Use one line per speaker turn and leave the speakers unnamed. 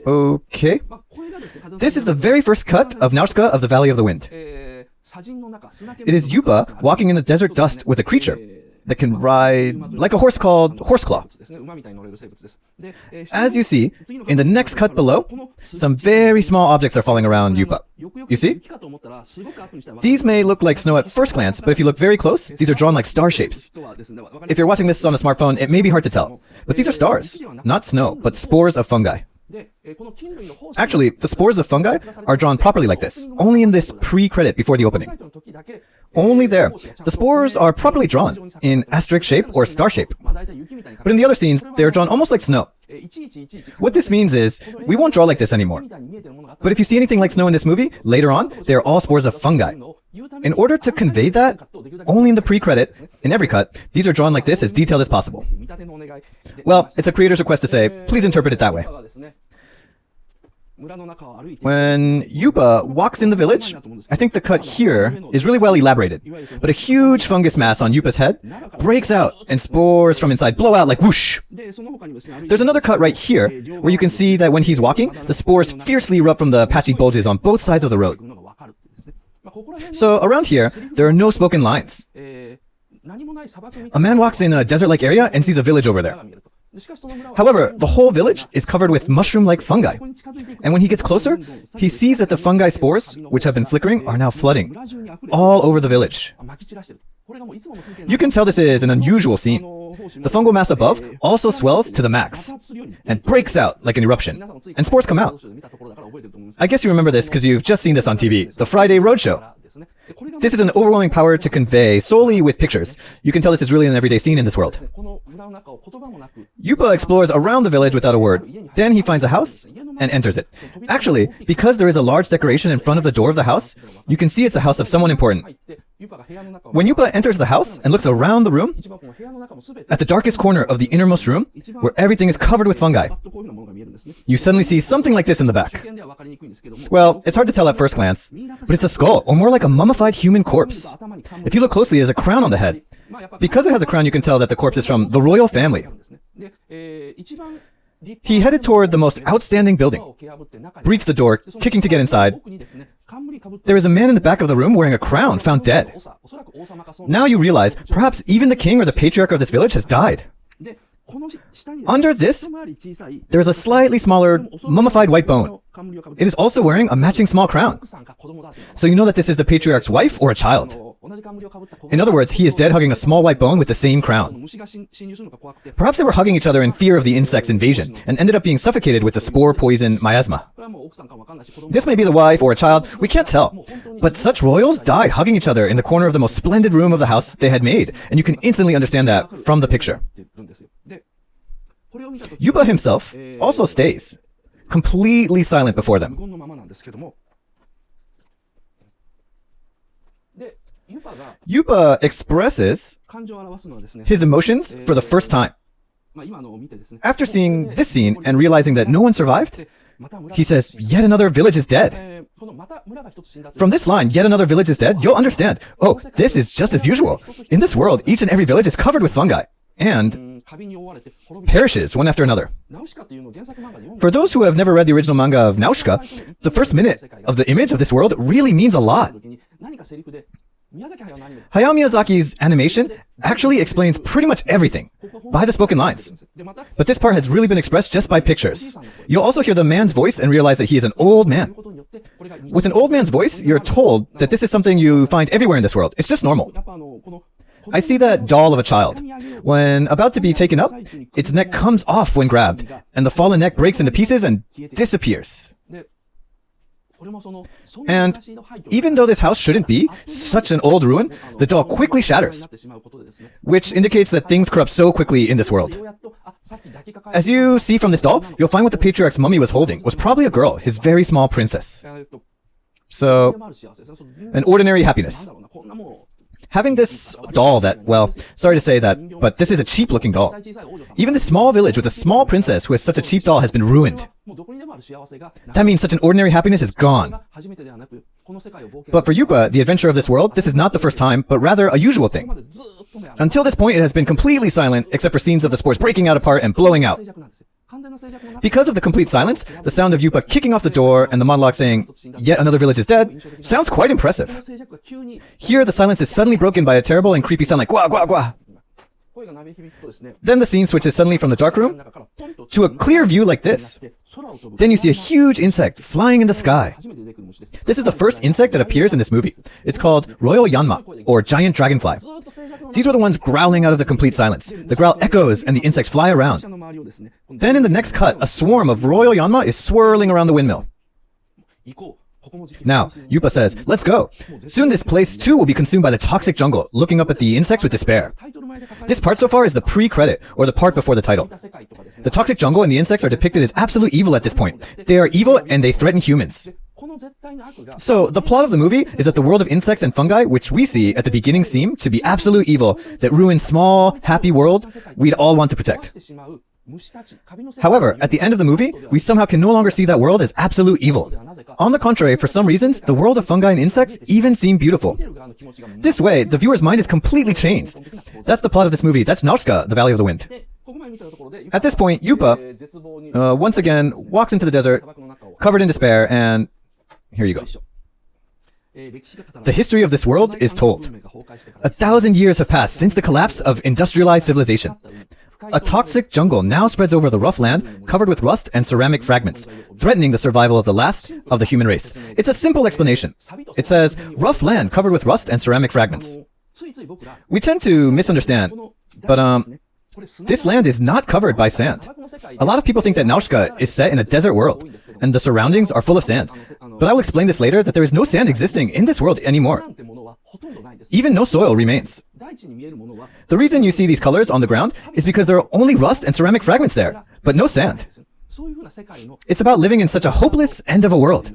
Okay. This is the very first cut of Nausicaa of the Valley of the Wind. It is Yupa walking in the desert dust with a creature that can ride like a horse called Horseclaw. As you see, in the next cut below, some very small objects are falling around Yupa. You see? These may look like snow at first glance, but if you look very close, these are drawn like star shapes. If you're watching this on a smartphone, it may be hard to tell. But these are stars, not snow, but spores of fungi. Actually, the spores of fungi are drawn properly like this, only in this pre-credit before the opening. Only there. The spores are properly drawn, in asterisk shape or star shape. But in the other scenes, they are drawn almost like snow. What this means is, we won't draw like this anymore. But if you see anything like snow in this movie, later on, they are all spores of fungi. In order to convey that, only in the pre-credit, in every cut, these are drawn like this as detailed as possible. Well, it's a creator's request to say, please interpret it that way. When Yupa walks in the village, I think the cut here is really well elaborated. But a huge fungus mass on Yupa's head breaks out and spores from inside blow out like whoosh. There's another cut right here where you can see that when he's walking, the spores fiercely erupt from the patchy bulges on both sides of the road. So around here, there are no spoken lines. A man walks in a desert-like area and sees a village over there. However, the whole village is covered with mushroom-like fungi. And when he gets closer, he sees that the fungi spores, which have been flickering, are now flooding all over the village. You can tell this is an unusual scene. The fungal mass above also swells to the max and breaks out like an eruption, and spores come out. I guess you remember this because you've just seen this on TV, the Friday Roadshow. This is an overwhelming power to convey solely with pictures. You can tell this is really an everyday scene in this world. Yupa explores around the village without a word. Then he finds a house and enters it. Actually, because there is a large decoration in front of the door of the house, you can see it's a house of someone important. When Yupa enters the house and looks around the room, at the darkest corner of the innermost room, where everything is covered with fungi, you suddenly see something like this in the back. Well, it's hard to tell at first glance, but it's a skull, or more like a mummified human corpse. If you look closely, there's a crown on the head. Because it has a crown, you can tell that the corpse is from the royal family. He headed toward the most outstanding building, breached the door, kicking to get inside. There is a man in the back of the room wearing a crown, found dead. Now you realize, perhaps even the king or the patriarch of this village has died. Under this, there is a slightly smaller, mummified white bone. It is also wearing a matching small crown. So you know that this is the patriarch's wife or a child. In other words, he is dead hugging a small white bone with the same crown. Perhaps they were hugging each other in fear of the insect's invasion, and ended up being suffocated with the spore poison miasma. This may be the wife or a child, we can't tell. But such royals died hugging each other in the corner of the most splendid room of the house they had made, and you can instantly understand that from the picture. Yupa himself also stays, completely silent before them. Yupa expresses his emotions for the first time. After seeing this scene and realizing that no one survived, he says, yet another village is dead. From this line, yet another village is dead, you'll understand, oh, this is just as usual. In this world, each and every village is covered with fungi, and perishes one after another. For those who have never read the original manga of Nausicaa, the first minute of the image of this world really means a lot. Hayao Miyazaki's animation actually explains pretty much everything by the spoken lines. But this part has really been expressed just by pictures. You'll also hear the man's voice and realize that he is an old man. With an old man's voice, you're told that this is something you find everywhere in this world. It's just normal. I see that doll of a child. When about to be taken up, its neck comes off when grabbed, and the fallen neck breaks into pieces and disappears. And even though this house shouldn't be such an old ruin, the doll quickly shatters, which indicates that things corrupt so quickly in this world. As you see from this doll, you'll find what the patriarch's mummy was holding was probably a girl, his very small princess. So, an ordinary happiness. Having this doll that, well, sorry to say that, but this is a cheap-looking doll. Even this small village with a small princess who has such a cheap doll has been ruined. That means such an ordinary happiness is gone. But for Yupa, the adventure of this world, this is not the first time, but rather a usual thing. Until this point, it has been completely silent, except for scenes of the spores breaking out apart and blowing out. Because of the complete silence, the sound of Yupa kicking off the door and the monologue saying, "Yet another village is dead," sounds quite impressive. Here, the silence is suddenly broken by a terrible and creepy sound like "Gwa, gwa, gwa." Then the scene switches suddenly from the dark room to a clear view like this. Then you see a huge insect flying in the sky. This is the first insect that appears in this movie. It's called Royal Yanma, or giant dragonfly. These were the ones growling out of the complete silence. The growl echoes and the insects fly around. Then in the next cut, a swarm of Royal Yanma is swirling around the windmill. Now, Yupa says, "Let's go. Soon this place too will be consumed by the toxic jungle," looking up at the insects with despair. This part so far is the pre-credit, or the part before the title. The toxic jungle and the insects are depicted as absolute evil at this point. They are evil and they threaten humans. So, the plot of the movie is that the world of insects and fungi, which we see at the beginning, seem to be absolute evil that ruins small, happy world we'd all want to protect. However, at the end of the movie, we somehow can no longer see that world as absolute evil. On the contrary, for some reasons, the world of fungi and insects even seem beautiful. This way, the viewer's mind is completely changed. That's the plot of this movie. That's Nausicaa, the Valley of the Wind. At this point, Yupa, once again, walks into the desert, covered in despair, and here you go. The history of this world is told. 1,000 years have passed since the collapse of industrialized civilization. A toxic jungle now spreads over the rough land, covered with rust and ceramic fragments, threatening the survival of the last of the human race. It's a simple explanation. It says, rough land covered with rust and ceramic fragments. We tend to misunderstand, but this land is not covered by sand. A lot of people think that Nausicaa is set in a desert world, and the surroundings are full of sand. But I will explain this later, that there is no sand existing in this world anymore. Even no soil remains. The reason you see these colors on the ground is because there are only rust and ceramic fragments there, but no sand. It's about living in such a hopeless end of a world.